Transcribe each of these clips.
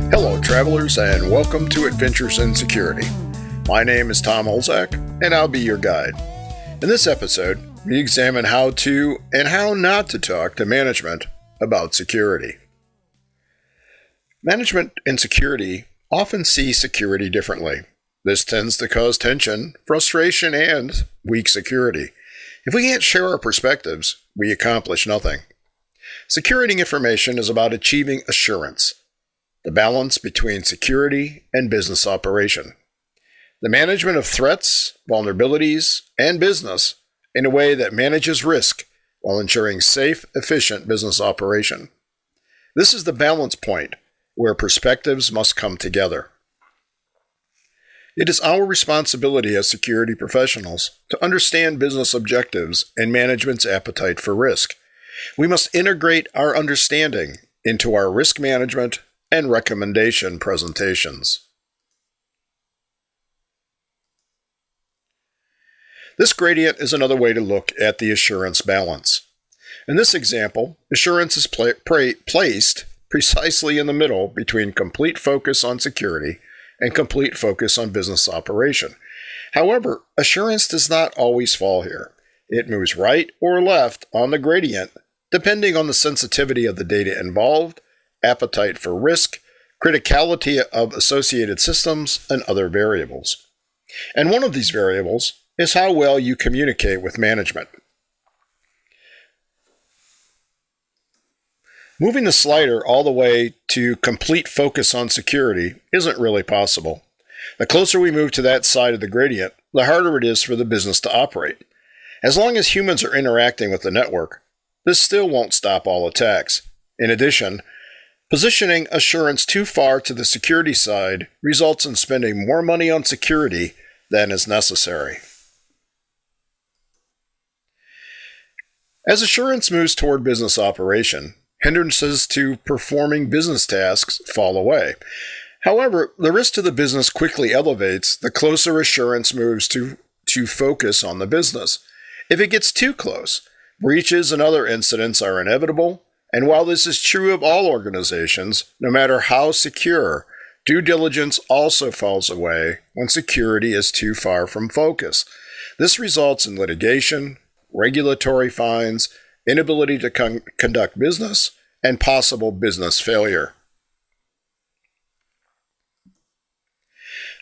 Hello, travelers, and welcome to Adventures in Security. My name is Tom Olzak, and I'll be your guide. In this episode, we examine how to and how not to talk to management about security. Management and security often see security differently. This tends to cause tension, frustration, and weak security. If we can't share our perspectives, we accomplish nothing. Security information is about achieving assurance, the balance between security and business operation, the management of threats, vulnerabilities, and business in a way that manages risk while ensuring safe, efficient business operation. This is the balance point where perspectives must come together. It is our responsibility as security professionals to understand business objectives and management's appetite for risk. We must integrate our understanding into our risk management and recommendation presentations. This gradient is another way to look at the assurance balance. In this example, assurance is placed precisely in the middle between complete focus on security and complete focus on business operation. However, assurance does not always fall here. It moves right or left on the gradient depending on the sensitivity of the data involved, appetite for risk, criticality of associated systems, and other variables. And one of these variables is how well you communicate with management. Moving the slider all the way to complete focus on security isn't really possible. The closer we move to that side of the gradient, the harder it is for the business to operate. As long as humans are interacting with the network, this still won't stop all attacks. In addition, positioning assurance too far to the security side results in spending more money on security than is necessary. As assurance moves toward business operation, hindrances to performing business tasks fall away. However, the risk to the business quickly elevates the closer assurance moves to focus on the business. If it gets too close, breaches and other incidents are inevitable, and while this is true of all organizations, no matter how secure, due diligence also falls away when security is too far from focus. This results in litigation, regulatory fines, inability to conduct business, and possible business failure.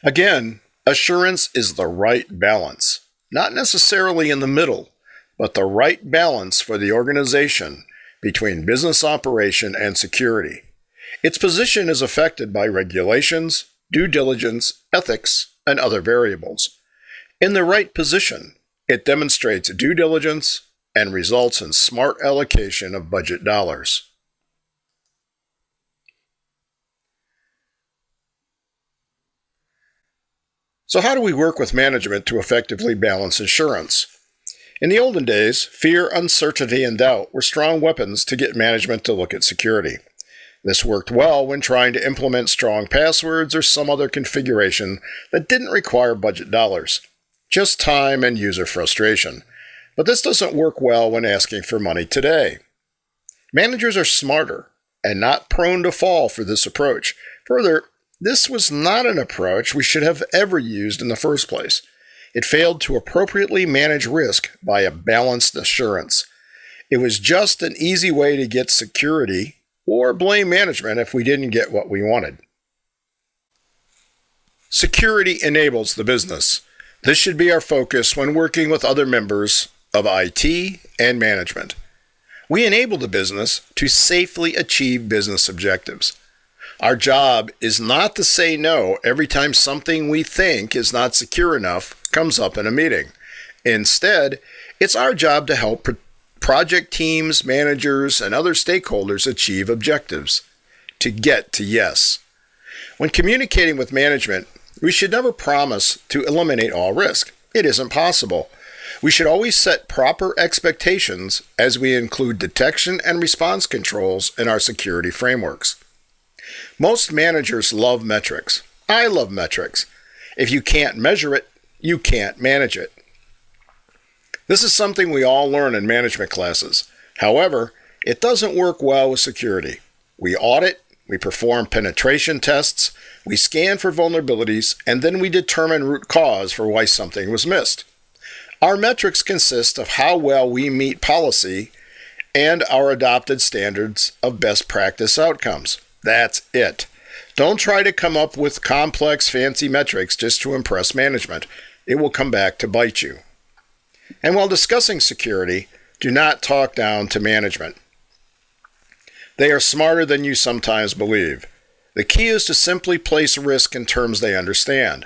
Again, assurance is the right balance, not necessarily in the middle, but the right balance for the organization between business operation and security. Its position is affected by regulations, due diligence, ethics, and other variables. In the right position, it demonstrates due diligence and results in smart allocation of budget dollars. So how do we work with management to effectively balance assurance? In the olden days, fear, uncertainty, and doubt were strong weapons to get management to look at security. This worked well when trying to implement strong passwords or some other configuration that didn't require budget dollars, just time and user frustration. But this doesn't work well when asking for money today. Managers are smarter and not prone to fall for this approach. Further, this was not an approach we should have ever used in the first place. It failed to appropriately manage risk by a balanced assurance. It was just an easy way to get security or blame management if we didn't get what we wanted. Security enables the business. This should be our focus when working with other members of IT and management. We enable the business to safely achieve business objectives. Our job is not to say no every time something we think is not secure enough comes up in a meeting. Instead, it's our job to help project teams, managers, and other stakeholders achieve objectives, to get to yes. When communicating with management, we should never promise to eliminate all risk. It isn't possible. We should always set proper expectations as we include detection and response controls in our security frameworks. Most managers love metrics. I love metrics. If you can't measure it, you can't manage it. This is something we all learn in management classes. However, it doesn't work well with security. We audit, We perform penetration tests, we scan for vulnerabilities, and then we determine root cause for why something was missed. Our metrics consist of how well we meet policy and our adopted standards of best practice outcomes. That's it. Don't try to come up with complex, fancy metrics just to impress management. It will come back to bite you. And while discussing security, do not talk down to management. They are smarter than you sometimes believe. The key is to simply place risk in terms they understand.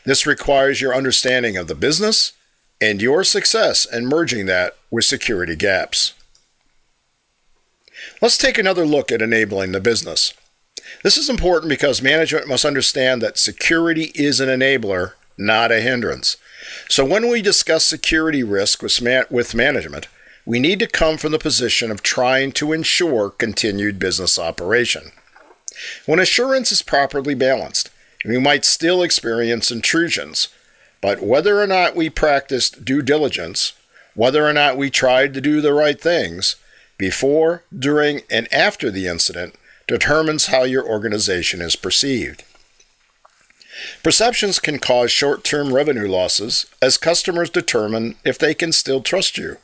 This requires your understanding of the business and your success in merging that with security gaps. Let's take another look at enabling the business. This is important because management must understand that security is an enabler, not a hindrance. So when we discuss security risk with management, we need to come from the position of trying to ensure continued business operation. When assurance is properly balanced, we might still experience intrusions, but whether or not we practiced due diligence, whether or not we tried to do the right things before, during, and after the incident determines how your organization is perceived. Perceptions can cause short-term revenue losses as customers determine if they can still trust you.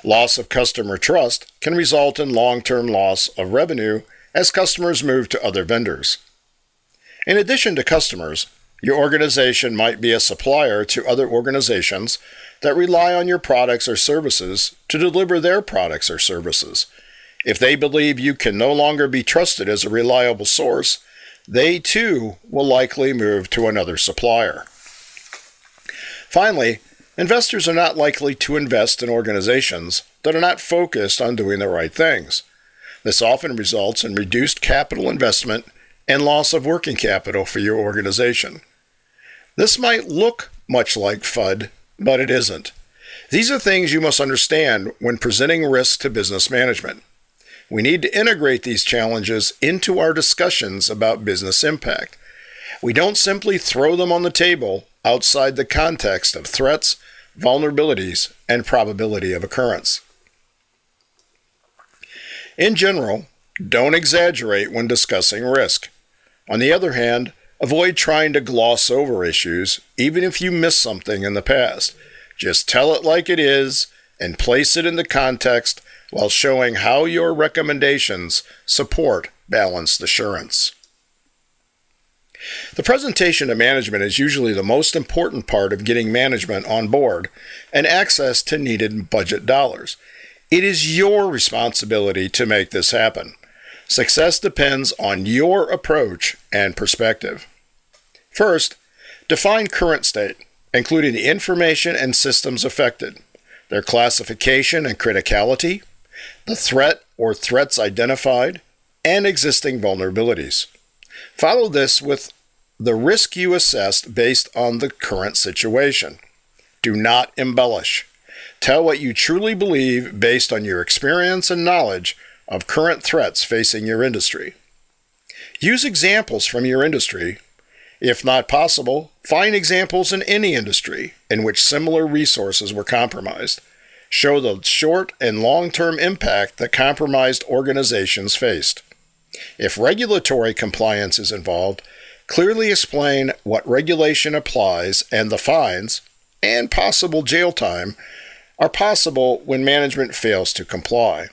Loss of customer trust can result in long-term loss of revenue as customers move to other vendors. In addition to customers, your organization might be a supplier to other organizations that rely on your products or services to deliver their products or services. If they believe you can no longer be trusted as a reliable source, they too will likely move to another supplier. Finally, investors are not likely to invest in organizations that are not focused on doing the right things. This often results in reduced capital investment and loss of working capital for your organization. This might look much like FUD, but it isn't. These are things you must understand when presenting risk to business management. We need to integrate these challenges into our discussions about business impact. We don't simply throw them on the table outside the context of threats, vulnerabilities, and probability of occurrence. In general, don't exaggerate when discussing risk. On the other hand, avoid trying to gloss over issues, even if you missed something in the past. Just tell it like it is and place it in the context while showing how your recommendations support balanced assurance. The presentation to management is usually the most important part of getting management on board and access to needed budget dollars. It is your responsibility to make this happen. Success depends on your approach and perspective. First, define current state, including the information and systems affected, their classification and criticality, the threat or threats identified, and existing vulnerabilities. Follow this with the risk you assessed based on the current situation. Do not embellish. Tell what you truly believe based on your experience and knowledge of current threats facing your industry. Use examples from your industry. If not possible, find examples in any industry in which similar resources were compromised. Show the short and long-term impact that compromised organizations faced. If regulatory compliance is involved, clearly explain what regulation applies and the fines and possible jail time are possible when management fails to comply.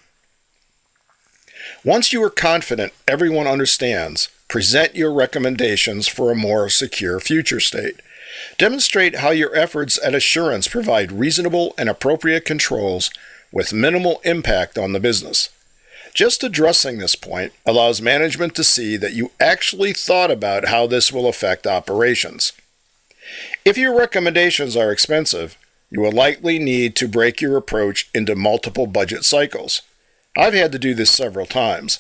Once you are confident everyone understands, present your recommendations for a more secure future state. Demonstrate how your efforts at assurance provide reasonable and appropriate controls with minimal impact on the business. Just addressing this point allows management to see that you actually thought about how this will affect operations. If your recommendations are expensive, you will likely need to break your approach into multiple budget cycles. I've had to do this several times.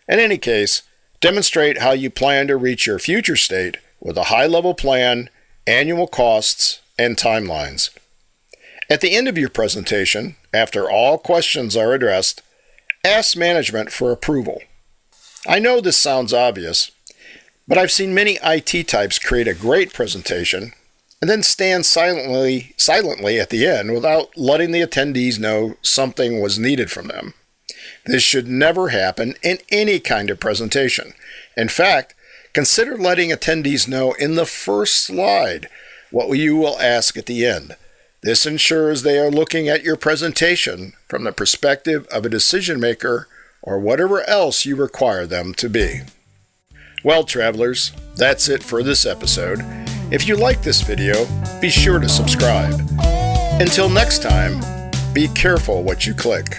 In any case, demonstrate how you plan to reach your future state with a high-level plan, annual costs, and timelines. At the end of your presentation, after all questions are addressed, ask management for approval. I know this sounds obvious, but I've seen many IT types create a great presentation and then stand silently at the end without letting the attendees know something was needed from them. This should never happen in any kind of presentation. In fact, consider letting attendees know in the first slide what you will ask at the end. This ensures they are looking at your presentation from the perspective of a decision maker or whatever else you require them to be. Well, travelers, that's it for this episode. If you like this video, be sure to subscribe. Until next time, be careful what you click.